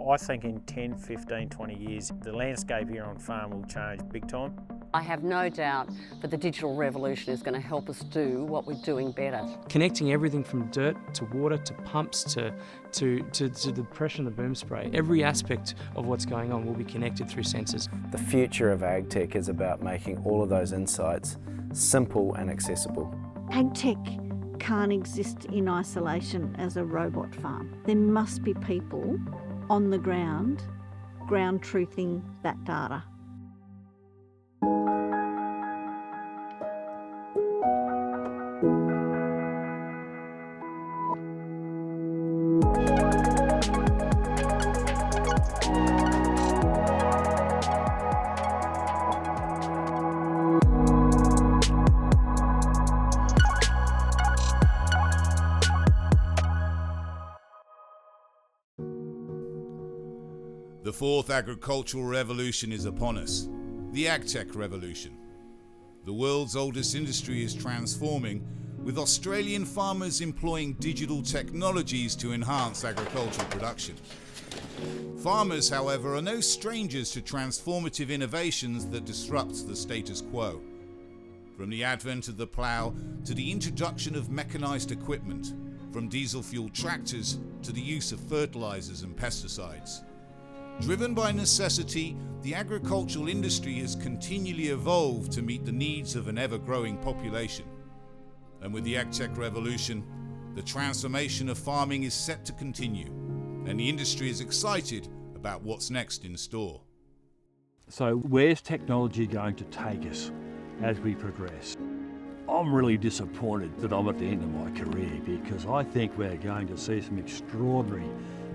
I think in 10, 15, 20 years, the landscape here on farm will change big time. I have no doubt that the digital revolution is going to help us do what we're doing better. Connecting everything from dirt to water to pumps to the pressure in the boom spray. Every aspect of what's going on will be connected through sensors. The future of Agtech is about making all of those insights simple and accessible. Agtech can't exist in isolation as a robot farm. There must be people on the ground truthing that data. The fourth agricultural revolution is upon us, the Agtech Revolution. The world's oldest industry is transforming, with Australian farmers employing digital technologies to enhance agricultural production. Farmers, however, are no strangers to transformative innovations that disrupt the status quo. From the advent of the plough to the introduction of mechanised equipment, from diesel-fueled tractors to the use of fertilisers and pesticides. Driven by necessity, the agricultural industry has continually evolved to meet the needs of an ever-growing population. And with the Agtech Revolution, the transformation of farming is set to continue, and the industry is excited about what's next in store. So where's technology going to take us as we progress? I'm really disappointed that I'm at the end of my career, because I think we're going to see some extraordinary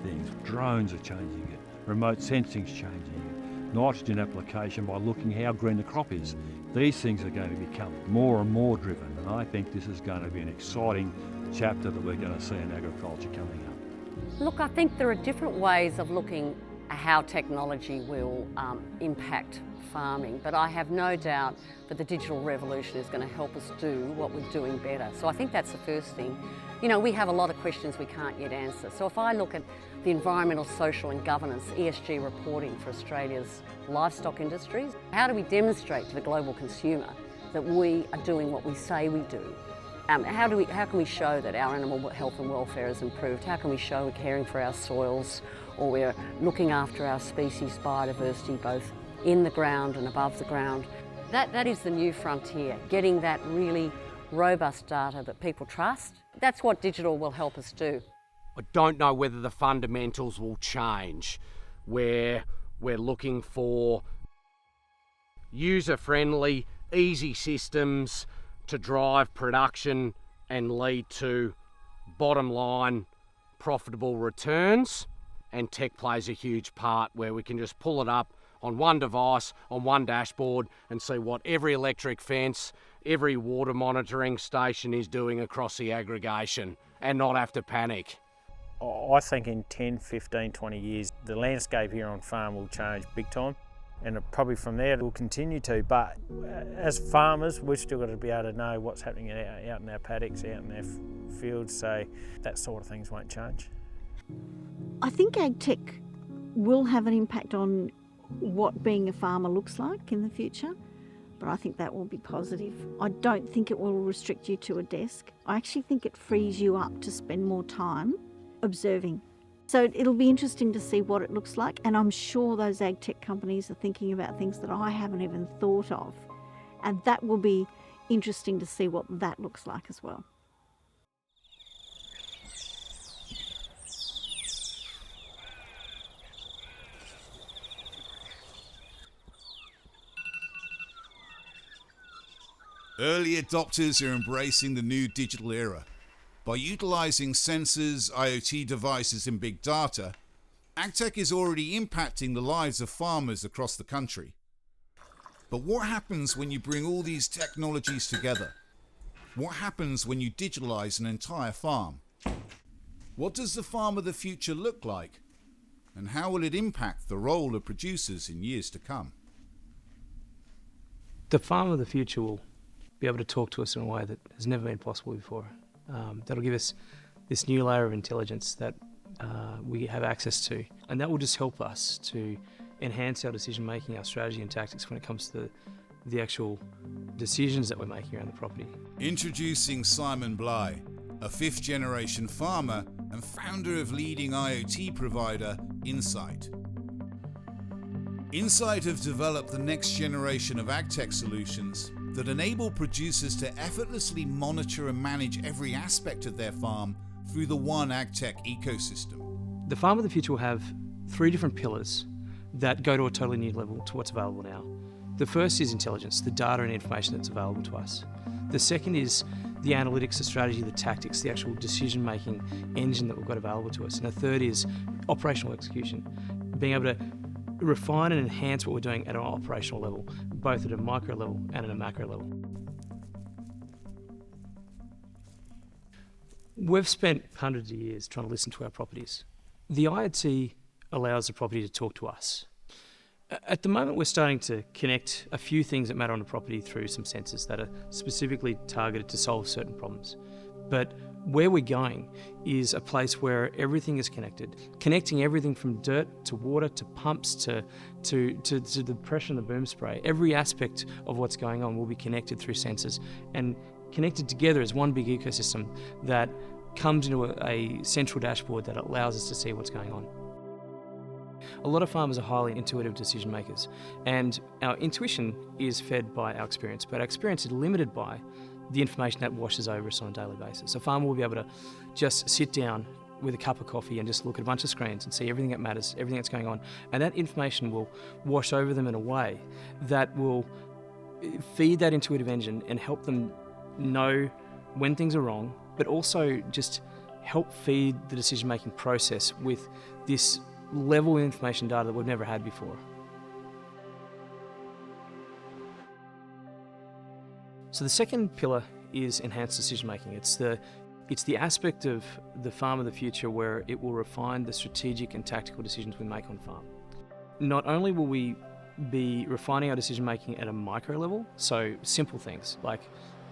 things. Drones are changing it. Remote sensing's changing it. Nitrogen application by looking how green the crop is. These things are going to become more and more driven, and I think this is going to be an exciting chapter that we're going to see in agriculture coming up. Look, I think there are different ways of looking at how technology will impact farming, but I have no doubt that the digital revolution is going to help us do what we're doing better. So I think that's the first thing. You know, we have a lot of questions we can't yet answer. So if I look at the environmental, social and governance, ESG reporting for Australia's livestock industries, how do we demonstrate to the global consumer that we are doing what we say we do? How can we show that our animal health and welfare is improved? How can we show we're caring for our soils, or we're looking after our species biodiversity both in the ground and above the ground? That is the new frontier, getting that really robust data that people trust. That's what digital will help us do. I don't know whether the fundamentals will change, where we're looking for user-friendly, easy systems to drive production and lead to bottom line profitable returns. And tech plays a huge part, where we can just pull it up on one device, on one dashboard, and see what every electric fence, every water monitoring station is doing across the aggregation, and not have to panic. I think in 10, 15, 20 years, the landscape here on farm will change big time, and probably from there it will continue to. But as farmers, we've still got to be able to know what's happening out in our paddocks, out in our fields, so that sort of things won't change. I think Agtech will have an impact on what being a farmer looks like in the future, but I think that will be positive. I don't think it will restrict you to a desk. I actually think it frees you up to spend more time observing. So it'll be interesting to see what it looks like, and I'm sure those Agtech companies are thinking about things that I haven't even thought of, and that will be interesting to see what that looks like as well. Early adopters are embracing the new digital era. By utilising sensors, IoT devices and big data, Agtech is already impacting the lives of farmers across the country. But what happens when you bring all these technologies together? What happens when you digitalise an entire farm? What does the farm of the future look like? And how will it impact the role of producers in years to come? The farm of the future will be able to talk to us in a way that has never been possible before. That'll give us this new layer of intelligence that we have access to. And that will just help us to enhance our decision making, our strategy and tactics when it comes to the actual decisions that we're making around the property. Introducing Simon Bly, a fifth-generation farmer and founder of leading IoT provider Insight. Insight have developed the next generation of Agtech solutions that enable producers to effortlessly monitor and manage every aspect of their farm through the one Agtech ecosystem. The farm of the future will have 3 different pillars that go to a totally new level to what's available now. The first is intelligence, the data and information that's available to us. The second is the analytics, the strategy, the tactics, the actual decision-making engine that we've got available to us. And the third is operational execution, being able to refine and enhance what we're doing at an operational level, both at a micro level and at a macro level. We've spent hundreds of years trying to listen to our properties. The IoT allows the property to talk to us. At the moment, we're starting to connect a few things that matter on the property through some sensors that are specifically targeted to solve certain problems. But where we're going is a place where everything is connected, connecting everything from dirt to water to pumps to the pressure in the boom spray. Every aspect of what's going on will be connected through sensors and connected together as one big ecosystem that comes into a central dashboard that allows us to see what's going on. A lot of farmers are highly intuitive decision makers, and our intuition is fed by our experience, but our experience is limited by the information that washes over us on a daily basis. A farmer will be able to just sit down with a cup of coffee and just look at a bunch of screens and see everything that matters, everything that's going on, and that information will wash over them in a way that will feed that intuitive engine and help them know when things are wrong, but also just help feed the decision-making process with this level of information data that we've never had before. So the second pillar is enhanced decision making. It's the aspect of the farm of the future where it will refine the strategic and tactical decisions we make on farm. Not only will we be refining our decision making at a micro level, so simple things like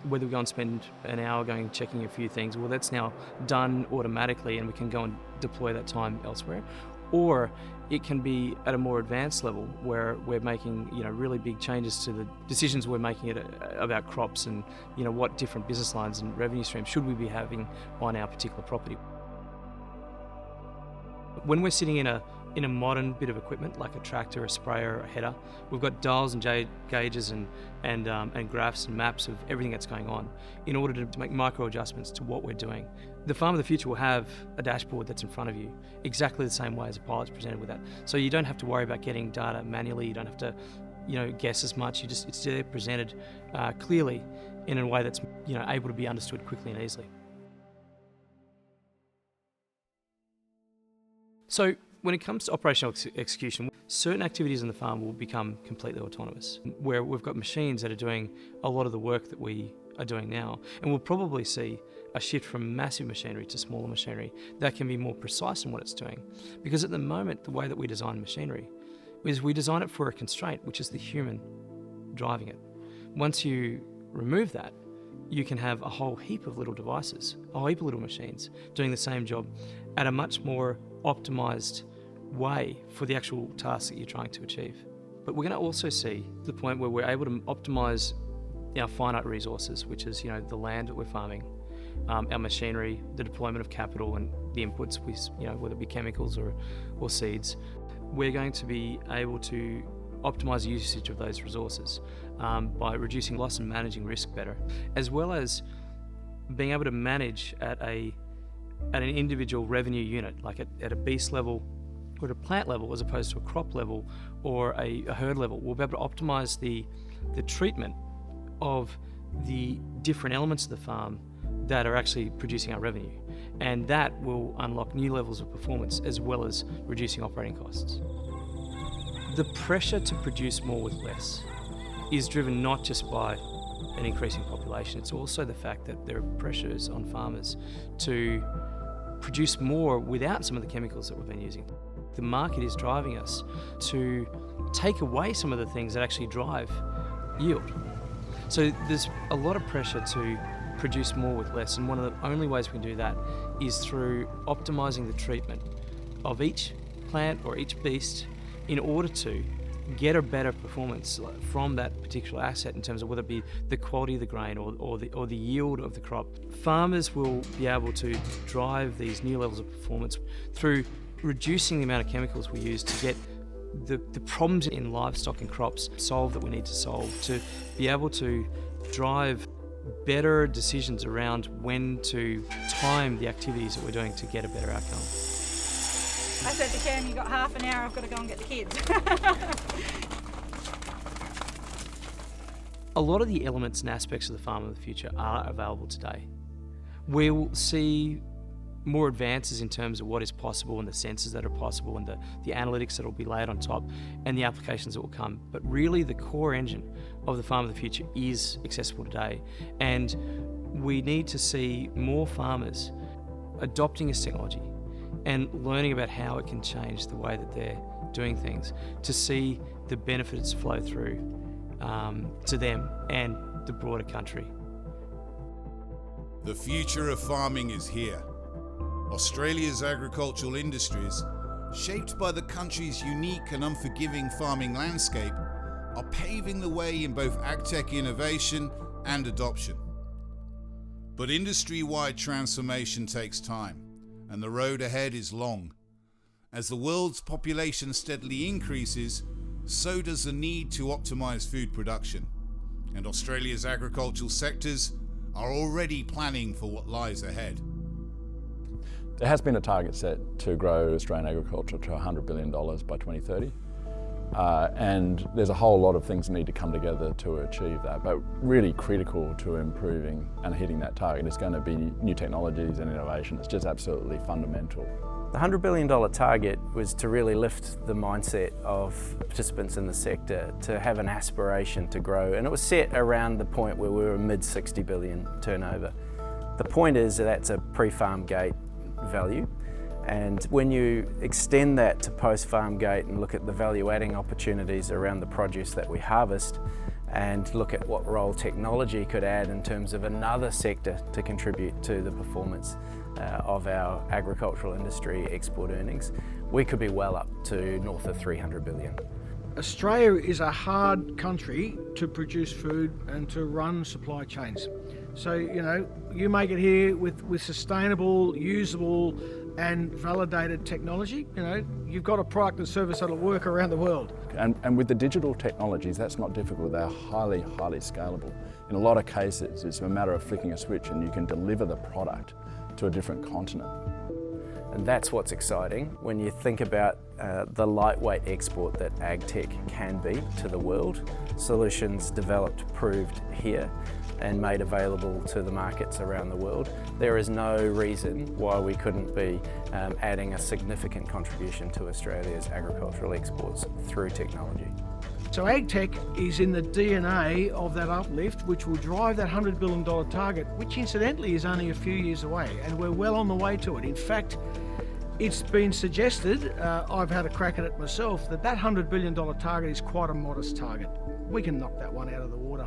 whether we go and spend an hour going and checking a few things, well, that's now done automatically and we can go and deploy that time elsewhere. Or it can be at a more advanced level where we're making, really big changes to the decisions we're making about crops and, what different business lines and revenue streams should we be having on our particular property. When we're sitting in a modern bit of equipment like a tractor, a sprayer, a header, we've got dials and gauges and graphs and maps of everything that's going on in order to make micro adjustments to what we're doing. The farm of the future will have a dashboard that's in front of you, exactly the same way as a pilot's presented with that. So you don't have to worry about getting data manually, you don't have to guess as much, it's there presented clearly in a way that's able to be understood quickly and easily. So when it comes to operational execution, certain activities on the farm will become completely autonomous, where we've got machines that are doing a lot of the work that we are doing now. And we'll probably see a shift from massive machinery to smaller machinery that can be more precise in what it's doing. Because at the moment, the way that we design machinery is we design it for a constraint, which is the human driving it. Once you remove that, you can have a whole heap of little devices, a whole heap of little machines doing the same job at a much more optimized way for the actual task that you're trying to achieve. But we're going to also see the point where we're able to optimize our finite resources, which is the land that we're farming, our machinery, the deployment of capital and the inputs, whether it be chemicals or seeds. We're going to be able to optimize the usage of those resources by reducing loss and managing risk better, as well as being able to manage at an individual revenue unit, like at a beast level or at a plant level as opposed to a crop level or a herd level. We'll be able to optimize the treatment of the different elements of the farm that are actually producing our revenue, and that will unlock new levels of performance as well as reducing operating costs. The pressure to produce more with less is driven not just by an increasing population, it's also the fact that there are pressures on farmers to produce more without some of the chemicals that we've been using. The market is driving us to take away some of the things that actually drive yield. So there's a lot of pressure to produce more with less, and one of the only ways we can do that is through optimizing the treatment of each plant or each beast in order to get a better performance from that particular asset in terms of whether it be the quality of the grain or the yield of the crop. Farmers will be able to drive these new levels of performance through reducing the amount of chemicals we use to get the problems in livestock and crops solved that we need to solve, to be able to drive better decisions around when to time the activities that we're doing to get a better outcome. I said to Cam, you got half an hour, I've got to go and get the kids. A lot of the elements and aspects of the farm of the future are available today. We'll see more advances in terms of what is possible and the sensors that are possible and the analytics that will be laid on top and the applications that will come. But really the core engine of the farm of the future is accessible today, and we need to see more farmers adopting this technology and learning about how it can change the way that they're doing things to see the benefits flow through to them and the broader country. The future of farming is here. Australia's agricultural industries, shaped by the country's unique and unforgiving farming landscape, are paving the way in both agtech innovation and adoption. But industry-wide transformation takes time, and the road ahead is long. As the world's population steadily increases, so does the need to optimise food production, and Australia's agricultural sectors are already planning for what lies ahead. There has been a target set to grow Australian agriculture to $100 billion by 2030. And there's a whole lot of things that need to come together to achieve that, but really critical to improving and hitting that target is going to be new technologies and innovation. It's just absolutely fundamental. The $100 billion target was to really lift the mindset of participants in the sector to have an aspiration to grow, and it was set around the point where we were mid-60 billion turnover. The point is that that's a pre-farm gate value, and when you extend that to post-farm gate and look at the value-adding opportunities around the produce that we harvest and look at what role technology could add in terms of another sector to contribute to the performance of our agricultural industry export earnings, we could be well up to north of 300 billion. Australia is a hard country to produce food and to run supply chains. So, you know, you make it here with sustainable, usable and validated technology, you know, you've got a product and service that'll work around the world. And with the digital technologies, that's not difficult. They're highly, highly scalable. In a lot of cases, it's a matter of flicking a switch and you can deliver the product to a different continent. And that's what's exciting when you think about the lightweight export that agtech can be to the world. Solutions developed, proved here and made available to the markets around the world. There is no reason why we couldn't be adding a significant contribution to Australia's agricultural exports through technology. So agtech is in the DNA of that uplift, which will drive that $100 billion target, which incidentally is only a few years away, and we're well on the way to it. In fact, it's been suggested, I've had a crack at it myself, that $100 billion target is quite a modest target. We can knock that one out of the water.